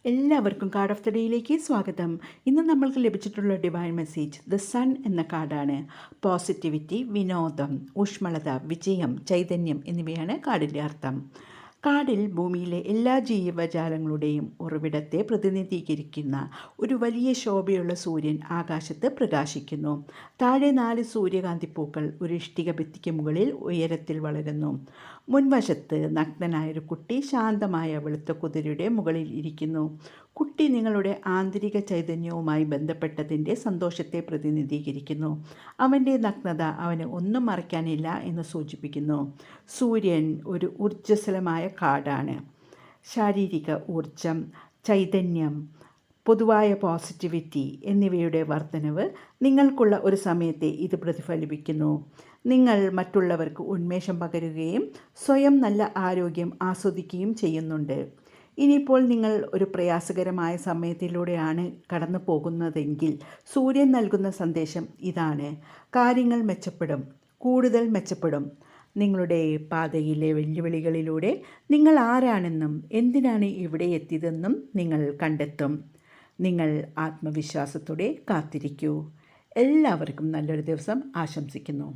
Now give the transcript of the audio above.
എല്ലാവർക്കും card of the ഡേയിലേക്ക് സ്വാഗതം. ഇന്ന് നമ്മൾക്ക് ലഭിച്ചിട്ടുള്ള ഡിവൈൻ മെസ്സേജ് ദ സൺ എന്ന കാർഡാണ്. പോസിറ്റിവിറ്റി, വിനോദം, ഊഷ്മളത, വിജയം, ചൈതന്യം എന്നിവയാണ് കാർഡിൻ്റെ അർത്ഥം. കാർഡിൽ ഭൂമിയിലെ എല്ലാ ജീവജാലങ്ങളുടെയും ഉറവിടത്തെ പ്രതിനിധീകരിക്കുന്ന ഒരു വലിയ ശോഭയുള്ള സൂര്യൻ ആകാശത്ത് പ്രകാശിക്കുന്നു. താഴെ 4 സൂര്യകാന്തിപ്പൂക്കൾ ഒരു ഇഷ്ടിക ഭിത്തിക്ക് മുകളിൽ ഉയരത്തിൽ വളരുന്നു. മുൻവശത്ത് നഗ്നനായൊരു കുട്ടി ശാന്തമായ വെളുത്ത കുതിരയുടെ മുകളിൽ ഇരിക്കുന്നു. കുട്ടി നിങ്ങളുടെ ആന്തരിക ചൈതന്യവുമായി ബന്ധപ്പെട്ടതിൻ്റെ സന്തോഷത്തെ പ്രതിനിധീകരിക്കുന്നു. അവൻ്റെ നഗ്നത അവന് ഒന്നും മറയ്ക്കാനില്ല എന്ന് സൂചിപ്പിക്കുന്നു. സൂര്യൻ ഒരു ഊർജ്ജസ്വലമായ കാർഡാണ്. ശാരീരിക ഊർജം, ചൈതന്യം, പൊതുവായ പോസിറ്റിവിറ്റി എന്നിവയുടെ വർധനവ് നിങ്ങൾക്കുള്ള ഒരു സമയത്തെ ഇത് പ്രതിഫലിപ്പിക്കുന്നു. നിങ്ങൾ മറ്റുള്ളവർക്ക് ഉന്മേഷം പകരുകയും സ്വയം നല്ല ആരോഗ്യം ആസ്വദിക്കുകയും ചെയ്യുന്നുണ്ട്. ഇനിയിപ്പോൾ നിങ്ങൾ ഒരു പ്രയാസകരമായ സമയത്തിലൂടെയാണ് കടന്നു പോകുന്നതെങ്കിൽ സൂര്യൻ നൽകുന്ന സന്ദേശം ഇതാണ്: കാര്യങ്ങൾ മെച്ചപ്പെടും, കൂടുതൽ മെച്ചപ്പെടും. നിങ്ങളുടെ പാതയിലെ വെല്ലുവിളികളിലൂടെ നിങ്ങൾ ആരാണെന്നും എന്തിനാണ് ഇവിടെ എത്തിയതെന്നും നിങ്ങൾ കണ്ടെത്തും. നിങ്ങൾ ആത്മവിശ്വാസത്തോടെ കാത്തിരിക്കൂ. എല്ലാവർക്കും നല്ലൊരു ദിവസം ആശംസിക്കുന്നു.